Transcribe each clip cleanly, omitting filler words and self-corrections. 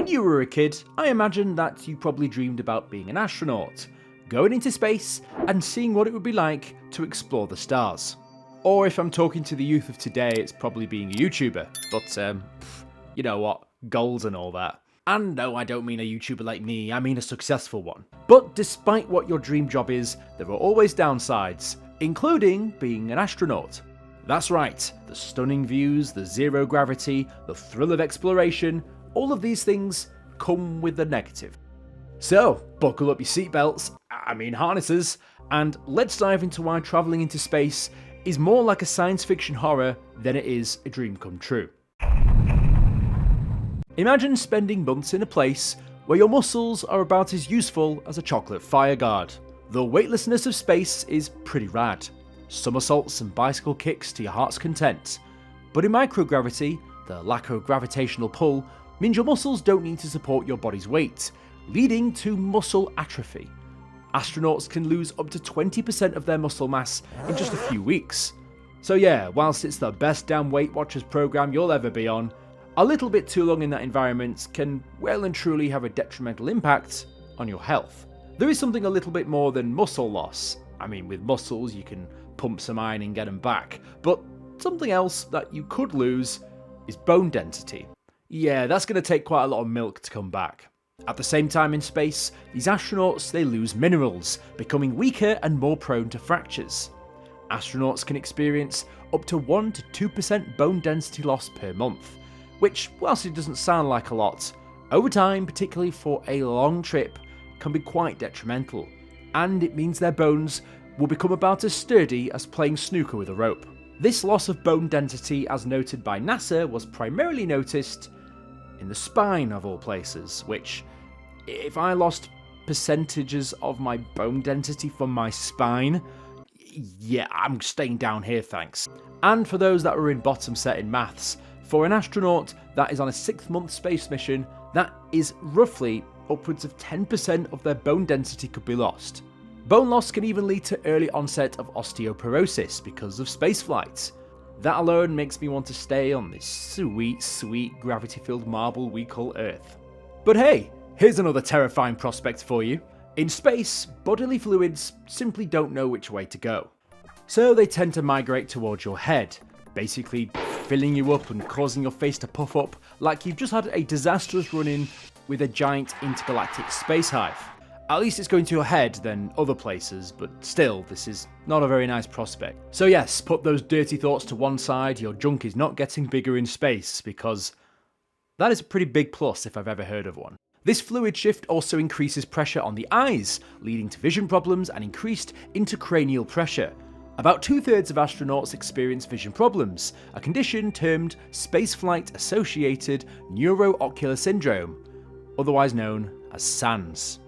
When you were a kid, I imagine that you probably dreamed about being an astronaut, going into space and seeing what it would be like to explore the stars. Or if I'm talking to the youth of today, it's probably being a YouTuber, but you know what, goals and all that. And no, I don't mean a YouTuber like me, I mean a successful one. But despite what your dream job is, there are always downsides, including being an astronaut. That's right, the stunning views, the zero gravity, the thrill of exploration, all of these things come with the negative. So, buckle up your seatbelts, harnesses, and let's dive into why travelling into space is more like a science fiction horror than it is a dream come true. Imagine spending months in a place where your muscles are about as useful as a chocolate fireguard. The weightlessness of space is pretty rad. Somersaults and bicycle kicks to your heart's content. But in microgravity, the lack of gravitational pull means your muscles don't need to support your body's weight, leading to muscle atrophy. Astronauts can lose up to 20% of their muscle mass in just a few weeks. So yeah, whilst it's the best damn Weight Watchers program you'll ever be on, a little bit too long in that environment can well and truly have a detrimental impact on your health. There is something a little bit more than muscle loss. With muscles you can pump some iron and get them back, but something else that you could lose is bone density. Yeah, that's going to take quite a lot of milk to come back. At the same time in space, these astronauts, they lose minerals, becoming weaker and more prone to fractures. Astronauts can experience up to 1 to 2% bone density loss per month, which, whilst it doesn't sound like a lot, over time, particularly for a long trip, can be quite detrimental, and it means their bones will become about as sturdy as playing snooker with a rope. This loss of bone density, as noted by NASA, was primarily noticed in the spine of all places, which, if I lost percentages of my bone density from my spine, yeah, I'm staying down here, thanks. And for those that were in bottom set in maths, for an astronaut that is on a 6-month space mission, that is roughly upwards of 10% of their bone density could be lost. Bone loss can even lead to early onset of osteoporosis because of spaceflight. That alone makes me want to stay on this sweet, sweet gravity-filled marble we call Earth. But hey, here's another terrifying prospect for you. In space, bodily fluids simply don't know which way to go. So they tend to migrate towards your head, basically filling you up and causing your face to puff up like you've just had a disastrous run-in with a giant intergalactic space hive. At least it's going to your head than other places, but still, this is not a very nice prospect. So yes, put those dirty thoughts to one side, your junk is not getting bigger in space, because that is a pretty big plus if I've ever heard of one. This fluid shift also increases pressure on the eyes, leading to vision problems and increased intracranial pressure. About 2/3 of astronauts experience vision problems, a condition termed spaceflight-associated neuroocular syndrome, otherwise known as SANS.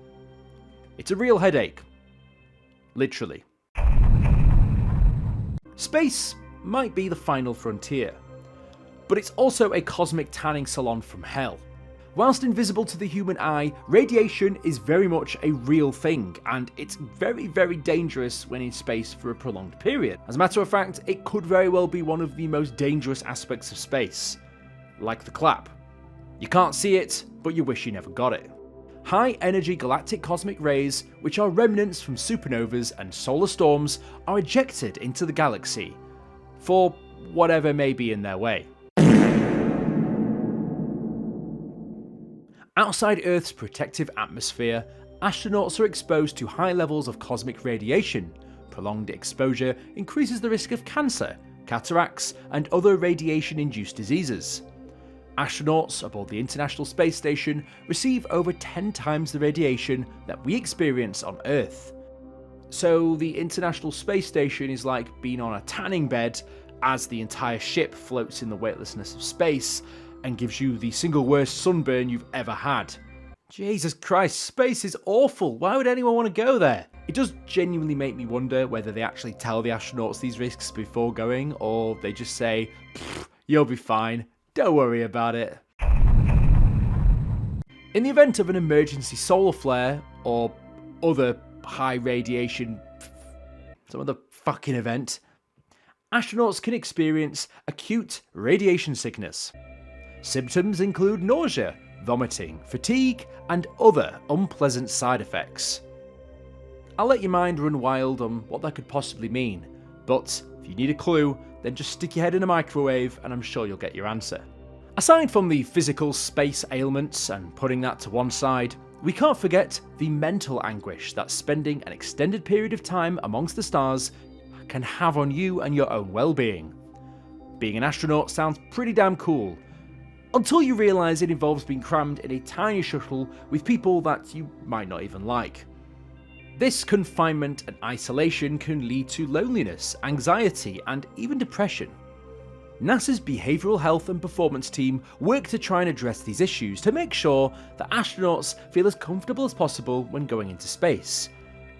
It's a real headache. Literally. Space might be the final frontier, but it's also a cosmic tanning salon from hell. Whilst invisible to the human eye, radiation is very much a real thing, and it's very, very dangerous when in space for a prolonged period. As a matter of fact, it could very well be one of the most dangerous aspects of space. Like the clap. You can't see it, but you wish you never got it. High-energy galactic cosmic rays, which are remnants from supernovas and solar storms, are ejected into the galaxy, for whatever may be in their way. Outside Earth's protective atmosphere, astronauts are exposed to high levels of cosmic radiation. Prolonged exposure increases the risk of cancer, cataracts, and other radiation-induced diseases. Astronauts aboard the International Space Station receive over 10 times the radiation that we experience on Earth. So the International Space Station is like being on a tanning bed as the entire ship floats in the weightlessness of space and gives you the single worst sunburn you've ever had. Jesus Christ, space is awful. Why would anyone want to go there? It does genuinely make me wonder whether they actually tell the astronauts these risks before going, or they just say, you'll be fine. Don't worry about it. In the event of an emergency solar flare, or other high radiation, some other fucking event, astronauts can experience acute radiation sickness. Symptoms include nausea, vomiting, fatigue, and other unpleasant side effects. I'll let your mind run wild on what that could possibly mean, but if you need a clue, then just stick your head in a microwave and I'm sure you'll get your answer. Aside from the physical space ailments and putting that to one side, we can't forget the mental anguish that spending an extended period of time amongst the stars can have on you and your own well-being. Being an astronaut sounds pretty damn cool, until you realise it involves being crammed in a tiny shuttle with people that you might not even like. This confinement and isolation can lead to loneliness, anxiety, and even depression. NASA's Behavioural Health and Performance team work to try and address these issues to make sure that astronauts feel as comfortable as possible when going into space.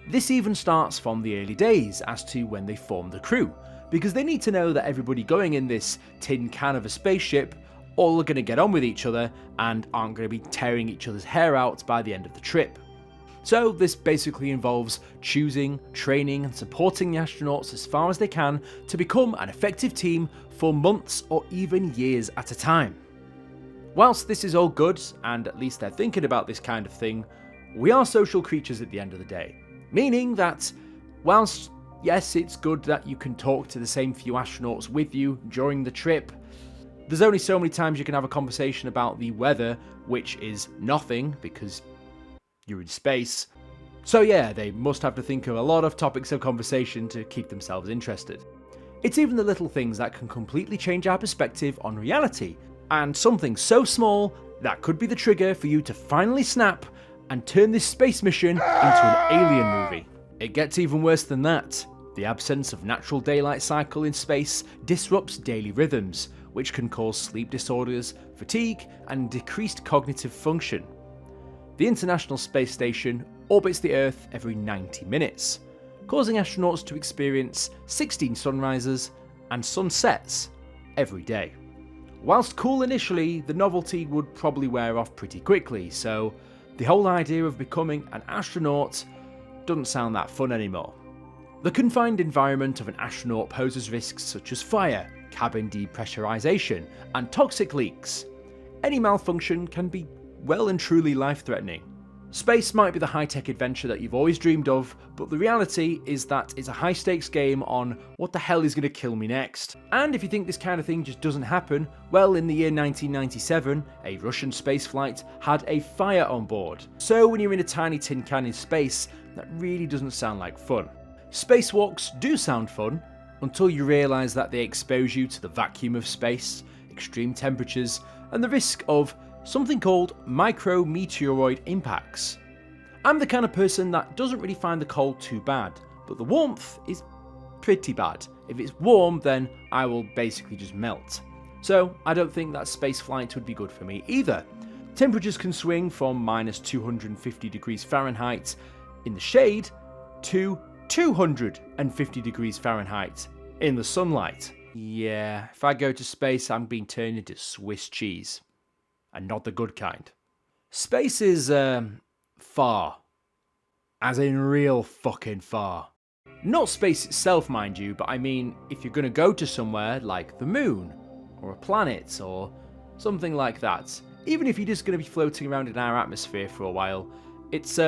This even starts from the early days as to when they form the crew, because they need to know that everybody going in this tin can of a spaceship all are going to get on with each other and aren't going to be tearing each other's hair out by the end of the trip. So this basically involves choosing, training and supporting the astronauts as far as they can to become an effective team for months or even years at a time. Whilst this is all good, and at least they're thinking about this kind of thing, we are social creatures at the end of the day. Meaning that, whilst yes, it's good that you can talk to the same few astronauts with you during the trip, there's only so many times you can have a conversation about the weather, which is nothing because you're in space. So yeah, they must have to think of a lot of topics of conversation to keep themselves interested. It's even the little things that can completely change our perspective on reality, and something so small that could be the trigger for you to finally snap and turn this space mission into an alien movie. It gets even worse than that. The absence of natural daylight cycle in space disrupts daily rhythms, which can cause sleep disorders, fatigue, and decreased cognitive function. The International Space Station orbits the Earth every 90 minutes, causing astronauts to experience 16 sunrises and sunsets every day. Whilst cool initially, the novelty would probably wear off pretty quickly, so the whole idea of becoming an astronaut doesn't sound that fun anymore. The confined environment of an astronaut poses risks such as fire, cabin depressurization, and toxic leaks. Any malfunction can be well and truly life-threatening. Space might be the high-tech adventure that you've always dreamed of, but the reality is that it's a high-stakes game on what the hell is going to kill me next. And if you think this kind of thing just doesn't happen, well, in the year 1997, a Russian spaceflight had a fire on board. So when you're in a tiny tin can in space, that really doesn't sound like fun. Spacewalks do sound fun, until you realise that they expose you to the vacuum of space, extreme temperatures, and the risk of something called micrometeoroid impacts. I'm the kind of person that doesn't really find the cold too bad, but the warmth is pretty bad. If it's warm, then I will basically just melt. So I don't think that space flight would be good for me either. Temperatures can swing from minus 250 degrees Fahrenheit in the shade to 250 degrees Fahrenheit in the sunlight. Yeah, if I go to space, I'm being turned into Swiss cheese. And not the good kind. Space is, far. As in real fucking far. Not space itself, mind you, but I mean, if you're gonna go to somewhere like the moon, or a planet, or something like that, even if you're just gonna be floating around in our atmosphere for a while, it's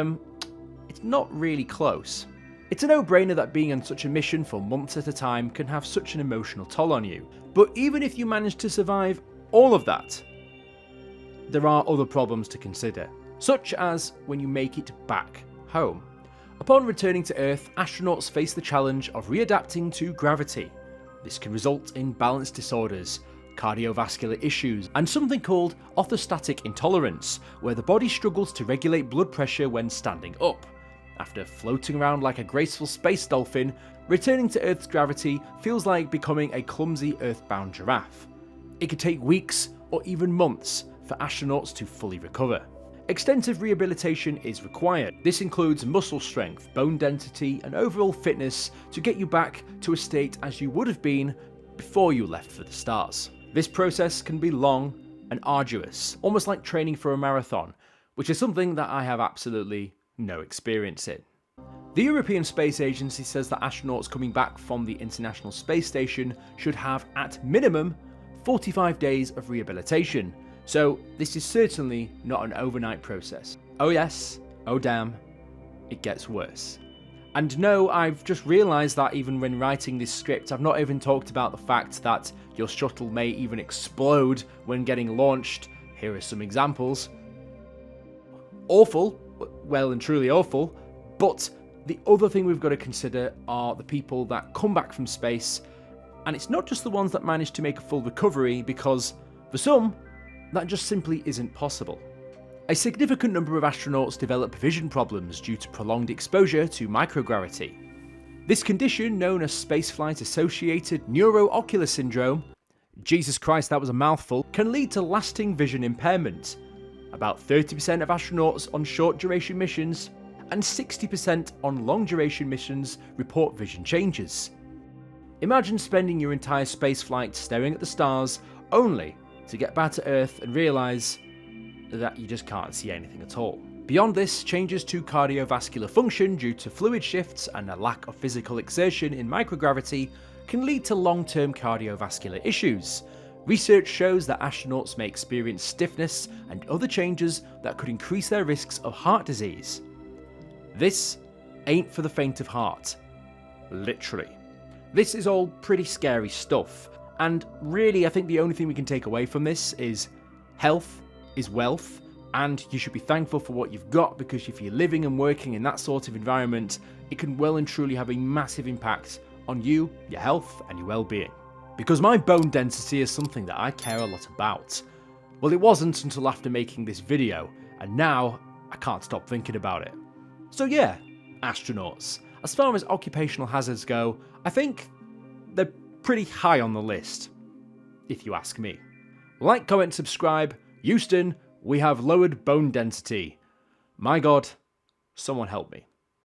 not really close. It's a no-brainer that being on such a mission for months at a time can have such an emotional toll on you. But even if you manage to survive all of that, there are other problems to consider, such as when you make it back home. Upon returning to Earth, astronauts face the challenge of readapting to gravity. This can result in balance disorders, cardiovascular issues, and something called orthostatic intolerance, where the body struggles to regulate blood pressure when standing up. After floating around like a graceful space dolphin, returning to Earth's gravity feels like becoming a clumsy earthbound giraffe. It could take weeks or even months for astronauts to fully recover. Extensive rehabilitation is required. This includes muscle strength, bone density, and overall fitness to get you back to a state as you would have been before you left for the stars. This process can be long and arduous, almost like training for a marathon, which is something that I have absolutely no experience in. The European Space Agency says that astronauts coming back from the International Space Station should have, at minimum, 45 days of rehabilitation, So this is certainly not an overnight process. Oh yes, oh damn, it gets worse. And no, I've just realised that even when writing this script, I've not even talked about the fact that your shuttle may even explode when getting launched. Here are some examples. Awful, well and truly awful, but the other thing we've got to consider are the people that come back from space, and it's not just the ones that manage to make a full recovery, because for some, that just simply isn't possible. A significant number of astronauts develop vision problems due to prolonged exposure to microgravity. This condition, known as spaceflight-associated neuroocular syndrome, Jesus Christ, that was a mouthful, can lead to lasting vision impairment. About 30% of astronauts on short-duration missions and 60% on long-duration missions report vision changes. Imagine spending your entire spaceflight staring at the stars, only to get back to Earth and realise that you just can't see anything at all. Beyond this, changes to cardiovascular function due to fluid shifts and a lack of physical exertion in microgravity can lead to long-term cardiovascular issues. Research shows that astronauts may experience stiffness and other changes that could increase their risks of heart disease. This ain't for the faint of heart. Literally. This is all pretty scary stuff, and really I think the only thing we can take away from this is health is wealth, and you should be thankful for what you've got, because if you're living and working in that sort of environment, it can well and truly have a massive impact on you, your health, and your well-being. Because my bone density is something that I care a lot about. Well, it wasn't until after making this video, and now I can't stop thinking about it. So yeah, astronauts. As far as occupational hazards go, I think they're pretty high on the list, if you ask me. Like, comment, subscribe. Houston, we have lowered bone density. My God, someone help me.